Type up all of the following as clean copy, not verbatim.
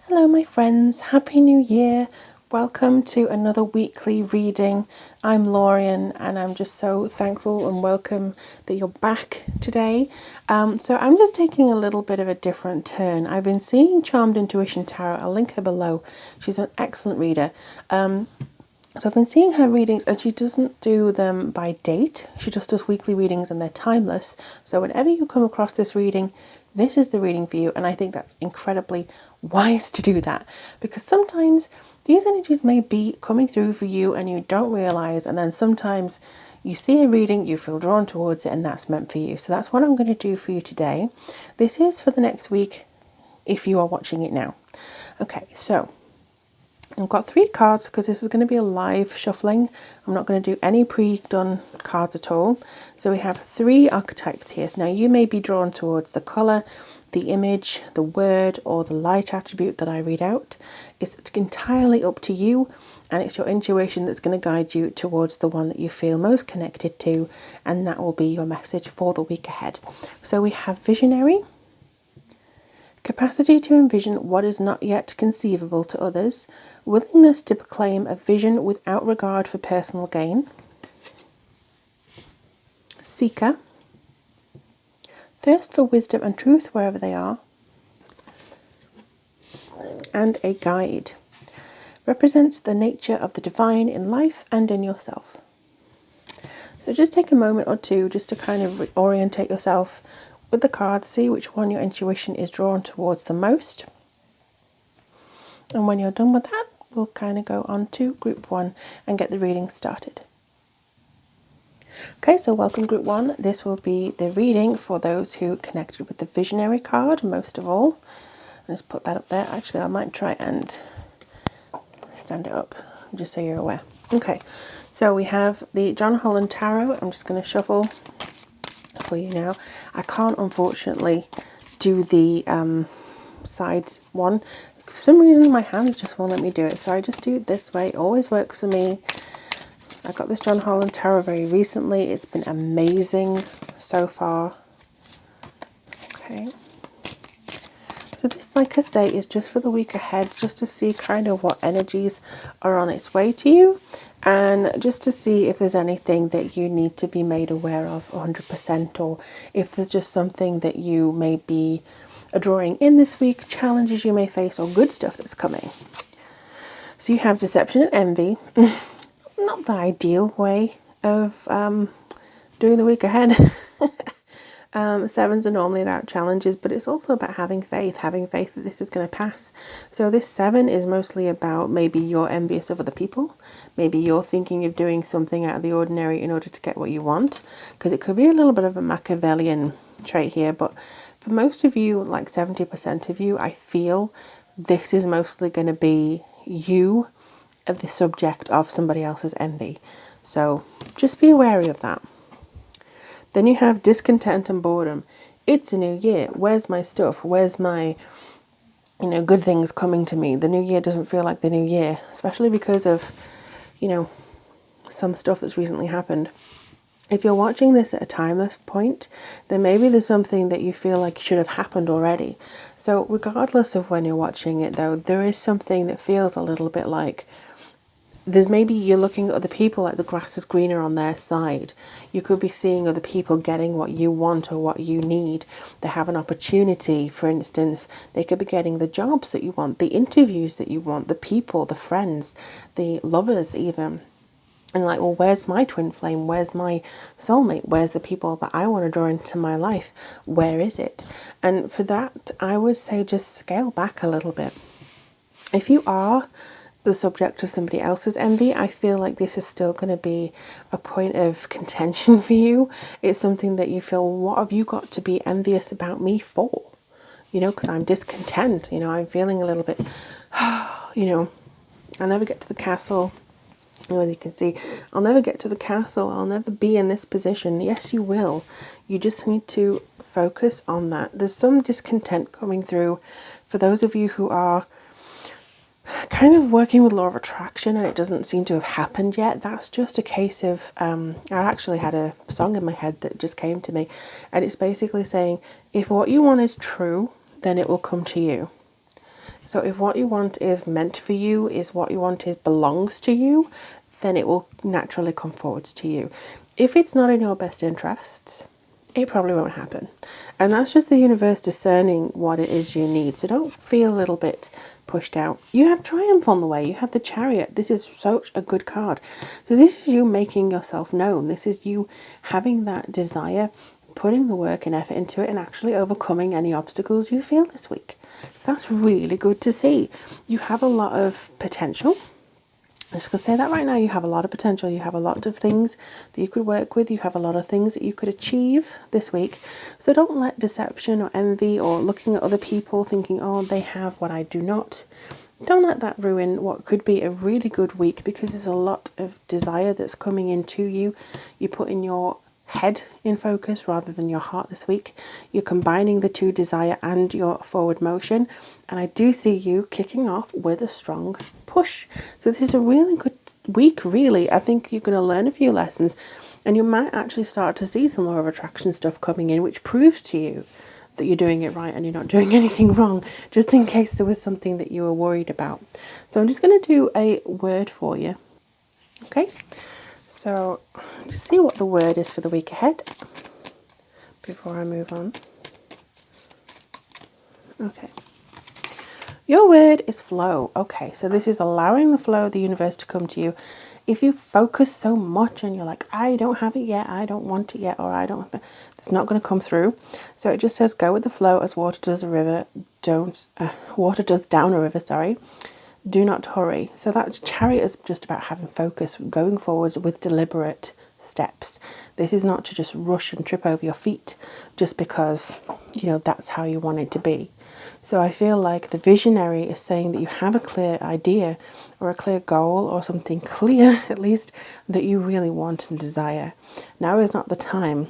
Hello my friends, Happy New Year. Welcome to another weekly reading. I'm Lorian and I'm just so thankful and welcome that you're back today. So I'm just taking a little bit of a different turn. I've been seeing Charmed Intuition Tarot. I'll link her below. She's an excellent reader. So I've been seeing her readings and she doesn't do them by date. She just does weekly readings and they're timeless. So whenever you come across this reading, this is the reading for you. And I think that's incredibly wise to do that because sometimes these energies may be coming through for you and you don't realize. And then sometimes you see a reading, you feel drawn towards it and that's meant for you. So that's what I'm going to do for you today. This is for the next week if you are watching it now. Okay, so I've got 3 cards because this is going to be a live shuffling. I'm not going to do any pre-done cards at all. So we have 3 archetypes here. Now you may be drawn towards the colour, the image, the word or the light attribute that I read out. It's entirely up to you and it's your intuition that's going to guide you towards the one that you feel most connected to, and that will be your message for the week ahead. So we have visionary, capacity to envision what is not yet conceivable to others, willingness to proclaim a vision without regard for personal gain, seeker, thirst for wisdom and truth wherever they are, and a guide. Represents the nature of the divine in life and in yourself. So just take a moment or two just to kind of orientate yourself with the cards, see which one your intuition is drawn towards the most. And when you're done with that, we'll kind of go on to group 1 and get the reading started. Okay, so welcome group 1. This will be the reading for those who connected with the visionary card most of all. I'll just put that up there. Actually, I might try and stand it up just so you're aware. Okay, so we have the John Holland Tarot. I'm just going to shuffle for you now. I can't unfortunately do the sides one. For some reason my hands just won't let me do it, so I just do it this way. It always works for me. I got this John Holland Tarot very recently. It's been amazing so far. Okay, so this, like I say, is just for the week ahead, just to see kind of what energies are on its way to you, and just to see if there's anything that you need to be made aware of 100%, or if there's just something that you may be drawing in this week, challenges you may face, or good stuff that's coming. So you have deception and envy. Not the ideal way of doing the week ahead. Sevens are normally about challenges, but it's also about having faith that this is going to pass. So this 7 is mostly about maybe you're envious of other people. Maybe you're thinking of doing something out of the ordinary in order to get what you want, because it could be a little bit of a Machiavellian trait here, but for most of you, like 70% of you, I feel this is mostly going to be you at the subject of somebody else's envy. So just be wary of that. Then you have discontent and boredom. It's a new year. Where's my stuff? Where's my, good things coming to me? The new year doesn't feel like the new year, especially because of, some stuff that's recently happened. If you're watching this at a timeless point, then maybe there's something that you feel like should have happened already. So regardless of when you're watching it though, there is something that feels a little bit like there's maybe you're looking at other people like the grass is greener on their side. You could be seeing other people getting what you want or what you need. They have an opportunity, for instance. They could be getting the jobs that you want, the interviews that you want, the people, the friends, the lovers even. And like, well, where's my twin flame? Where's my soulmate? Where's the people that I want to draw into my life? Where is it? And for that, I would say just scale back a little bit. If you are the subject of somebody else's envy, I feel like this is still going to be a point of contention for you. It's something that you feel, what have you got to be envious about me for? Because I'm discontent. I'm feeling a little bit, I'll never get to the castle. As you can see, I'll never get to the castle. I'll never be in this position. Yes, you will. You just need to focus on that. There's some discontent coming through for those of you who are kind of working with law of attraction and it doesn't seem to have happened yet. That's just a case of I actually had a song in my head that just came to me, and it's basically saying if what you want is true, then it will come to you. So if what you want is meant for you, is what you want is belongs to you, then it will naturally come forwards to you. If it's not in your best interests, it probably won't happen. And that's just the universe discerning what it is you need. So don't feel a little bit pushed out. You have triumph on the way. You have the Chariot. This is such a good card. So this is you making yourself known. This is you having that desire, putting the work and effort into it, and actually overcoming any obstacles you feel this week. So that's really good to see. You have a lot of potential. I'm just going to say that right now. You have a lot of potential. You have a lot of things that you could work with. You have a lot of things that you could achieve this week. So don't let deception or envy or looking at other people thinking, oh, they have what I do not. Don't let that ruin what could be a really good week, because there's a lot of desire that's coming into you. You put in your head in focus rather than your heart this week. You're combining the two, desire and your forward motion, and I do see you kicking off with a strong push. So this is a really good week, really. I think you're going to learn a few lessons, and you might actually start to see some more of attraction stuff coming in, which proves to you that you're doing it right and you're not doing anything wrong, just in case there was something that you were worried about. So I'm just going to do a word for you. Okay, so just see what the word is for the week ahead before I move on. Okay. Your word is flow. Okay, so this is allowing the flow of the universe to come to you. If you focus so much and you're like, I don't have it yet, I don't want it yet, or I don't, it's not going to come through. So it just says, go with the flow as water does a river. Water does down a river, sorry. Do not hurry. So that Chariot is just about having focus, going forwards with deliberate steps. This is not to just rush and trip over your feet just because, you know, that's how you want it to be. So I feel like the visionary is saying that you have a clear idea or a clear goal or something clear, at least, that you really want and desire. Now is not the time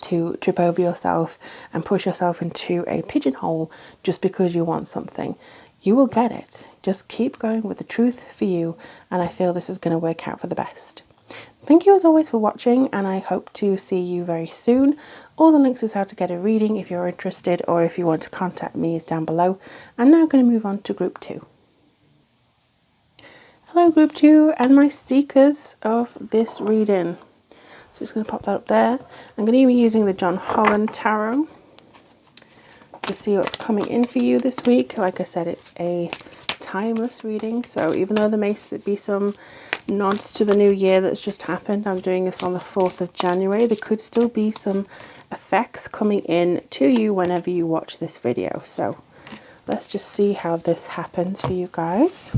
to trip over yourself and push yourself into a pigeonhole just because you want something. You will get it. Just keep going with the truth for you, and I feel this is going to work out for the best. Thank you as always for watching, and I hope to see you very soon. All the links as how to get a reading if you're interested, or if you want to contact me, is down below. I'm now going to move on to group 2. Hello group 2 and my seekers of this reading. So just going to pop that up there. I'm going to be using the John Holland Tarot to see what's coming in for you this week. Like I said, it's a timeless reading, so even though there may be some nods to the new year that's just happened, I'm doing this on the 4th of January, there could still be some effects coming in to you whenever you watch this video. So let's just see how this happens for you guys.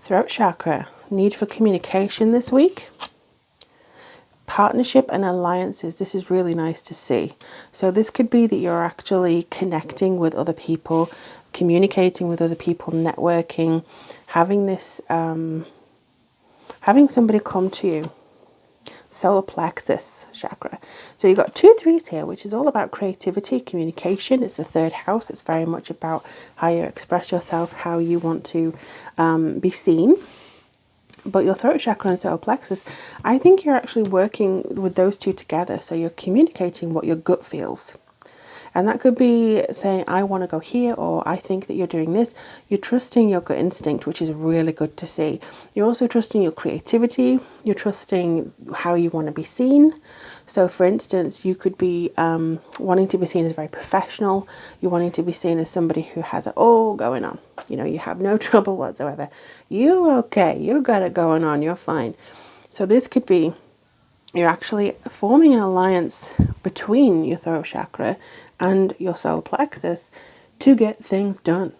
Throat chakra, need for communication this week. Partnership and alliances, this is really nice to see. So this could be that you're actually connecting with other people, communicating with other people, networking, having this having somebody come to you. Solar plexus chakra. So you've got 2 3s here, which is all about creativity, communication. It's the 3rd house. It's very much about how you express yourself, how you want to be seen. But your throat chakra and solar plexus, I think you're actually working with those 2 together. So you're communicating what your gut feels. And that could be saying, I want to go here, or I think that you're doing this. You're trusting your gut instinct, which is really good to see. You're also trusting your creativity. You're trusting how you want to be seen. So for instance, you could be wanting to be seen as very professional. You're wanting to be seen as somebody who has it all going on. You know, you have no trouble whatsoever. You're okay. You got it going on. You're fine. So this could be, you're actually forming an alliance between your throat chakra and your solar plexus to get things done.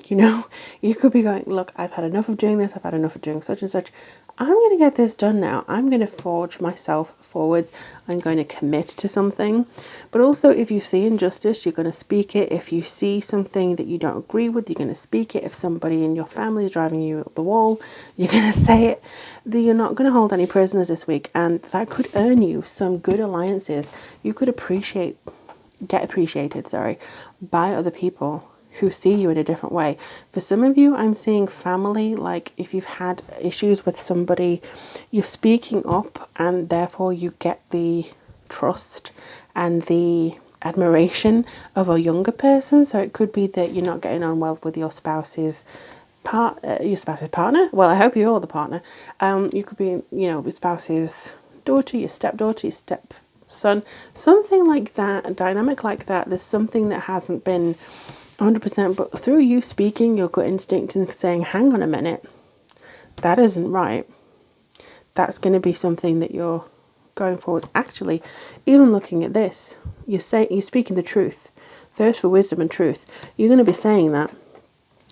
You know, you could be going, look, I've had enough of doing this. I've had enough of doing such and such. I'm going to get this done now. I'm going to forge myself forwards. I'm going to commit to something. But also, if you see injustice, you're going to speak it. If you see something that you don't agree with, you're going to speak it. If somebody in your family is driving you up the wall, you're going to say it. You're not going to hold any prisoners this week, and that could earn you some good alliances. You could get appreciated, by other people who see you in a different way. For some of you, I'm seeing family, like if you've had issues with somebody, you're speaking up, and therefore you get the trust and the admiration of a younger person. So it could be that you're not getting on well with your spouse's partner. Well, I hope you're the partner. You could be, you know, your spouse's daughter, your stepdaughter, your stepson, something like that, a dynamic like that. There's something that hasn't been 100%, but through you speaking your gut instinct and saying, hang on a minute, that isn't right, that's going to be something that you're going forward. Actually, even looking at this, you're speaking the truth. Thirst for wisdom and truth. You're going to be saying that.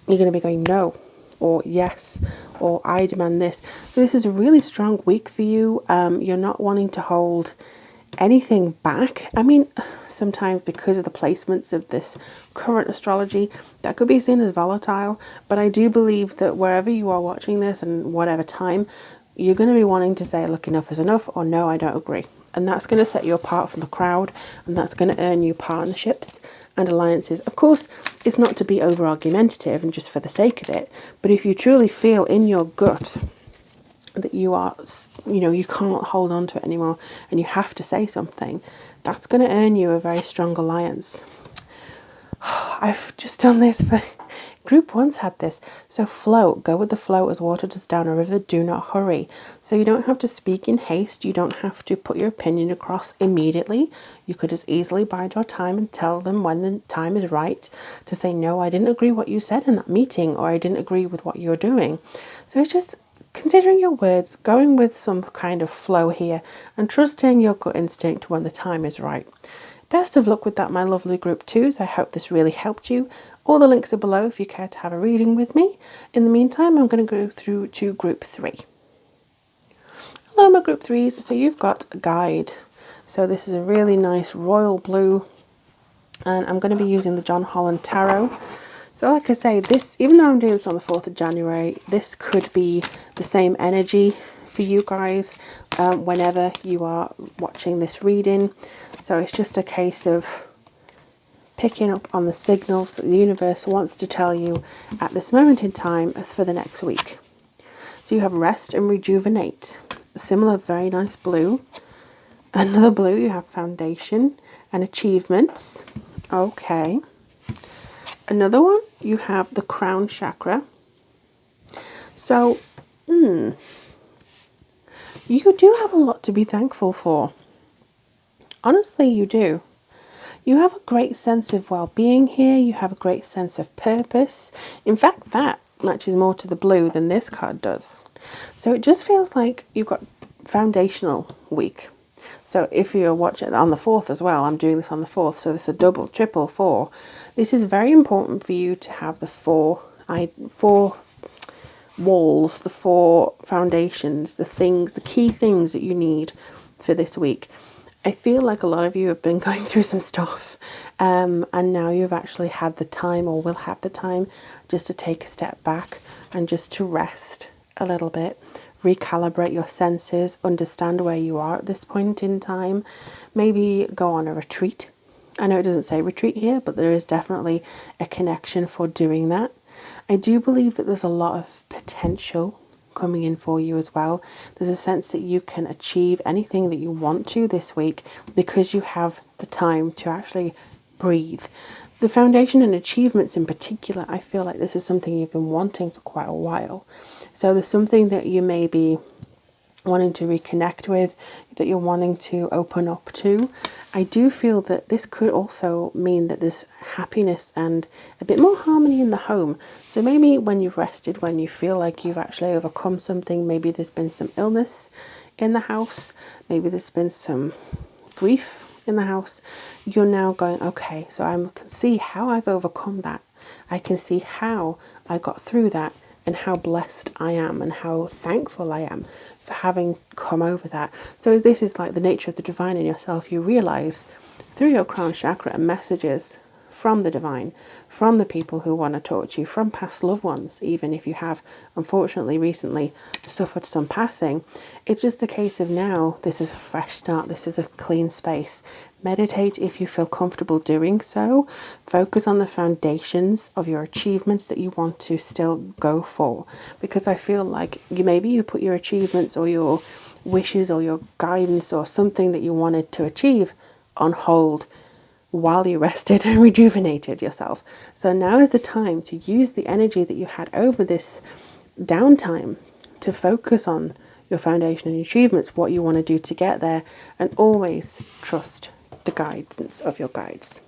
You're going to be going no, or yes, or I demand this. So this is a really strong week for you. You're not wanting to hold anything back. I mean, sometimes because of the placements of this current astrology, that could be seen as volatile. But I do believe that wherever you are watching this and whatever time, you're going to be wanting to say, look, enough is enough, or no, I don't agree. And that's going to set you apart from the crowd, and that's going to earn you partnerships and alliances. Of course, it's not to be over argumentative and just for the sake of it, but if you truly feel in your gut that you are, you know, you can't hold on to it anymore and you have to say something, that's going to earn you a very strong alliance. I've just done this for group one's had this. So flow, go with the flow as water does down a river, do not hurry. So you don't have to speak in haste, you don't have to put your opinion across immediately. You could as easily bide your time and tell them when the time is right to say, no, I didn't agree what you said in that meeting, or I didn't agree with what you're doing. So it's just considering your words, going with some kind of flow here, and trusting your gut instinct when the time is right. Best of luck with that, my lovely group twos. I hope this really helped you. All the links are below if you care to have a reading with me. In the meantime, I'm going to go through to group 3. Hello, my group 3s. So you've got a guide. So this is a really nice royal blue, and I'm going to be using the John Holland Tarot. So like I say, this, even though I'm doing this on the 4th of January, this could be the same energy for you guys whenever you are watching this reading. So it's just a case of picking up on the signals that the universe wants to tell you at this moment in time for the next week. So you have rest and rejuvenate. A similar very nice blue. Another blue, you have foundation and achievements. Okay. Another one, you have the crown chakra. So, you do have a lot to be thankful for. Honestly, you do. You have a great sense of well-being here. You have a great sense of purpose. In fact, that matches more to the blue than this card does. So it just feels like you've got foundational week. So if you're watching on the 4th as well, I'm doing this on the 4th, so it's a double, triple 4. This is very important for you to have the four walls, the 4 foundations, the key things that you need for this week. I feel like a lot of you have been going through some stuff and now you've actually had the time, or will have the time, just to take a step back and just to rest a little bit, recalibrate your senses, understand where you are at this point in time, maybe go on a retreat. I know it doesn't say retreat here, but there is definitely a connection for doing that. I do believe that there's a lot of potential coming in for you as well. There's a sense that you can achieve anything that you want to this week because you have the time to actually breathe. The foundation and achievements in particular, I feel like this is something you've been wanting for quite a while. So there's something that you may be wanting to reconnect with, that you're wanting to open up to. I do feel that this could also mean that there's happiness and a bit more harmony in the home. So maybe when you've rested, when you feel like you've actually overcome something, maybe there's been some illness in the house, maybe there's been some grief in the house, you're now going, okay, so I can see how I've overcome that. I can see how I got through that and how blessed I am and how thankful I am for having come over that. So this is like the nature of the divine in yourself. You realize through your crown chakra and messages from the divine, from the people who want to talk to you, from past loved ones, even if you have unfortunately recently suffered some passing. It's just a case of now, this is a fresh start, this is a clean space. Meditate if you feel comfortable doing so. Focus on the foundations of your achievements that you want to still go for, because I feel like you put your achievements or your wishes or your guidance or something that you wanted to achieve on hold while you rested and rejuvenated yourself. So now is the time to use the energy that you had over this downtime to focus on your foundation and achievements, what you want to do to get there, and always trust the guidance of your guides.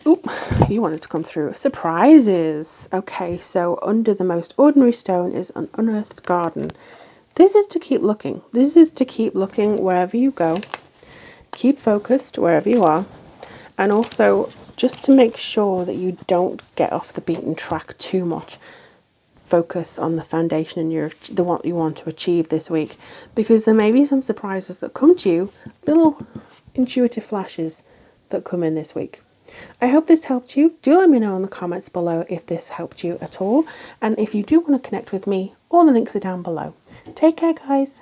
Oop, you wanted to come through. Surprises. Okay, so under the most ordinary stone is an unearthed garden. This is to keep looking. This is to keep looking wherever you go. Keep focused wherever you are. And also, just to make sure that you don't get off the beaten track too much, focus on the foundation and the what you want to achieve this week, because there may be some surprises that come to you, little intuitive flashes that come in this week. I hope this helped you. Do let me know in the comments below if this helped you at all, and if you do want to connect with me, all the links are down below. Take care, guys.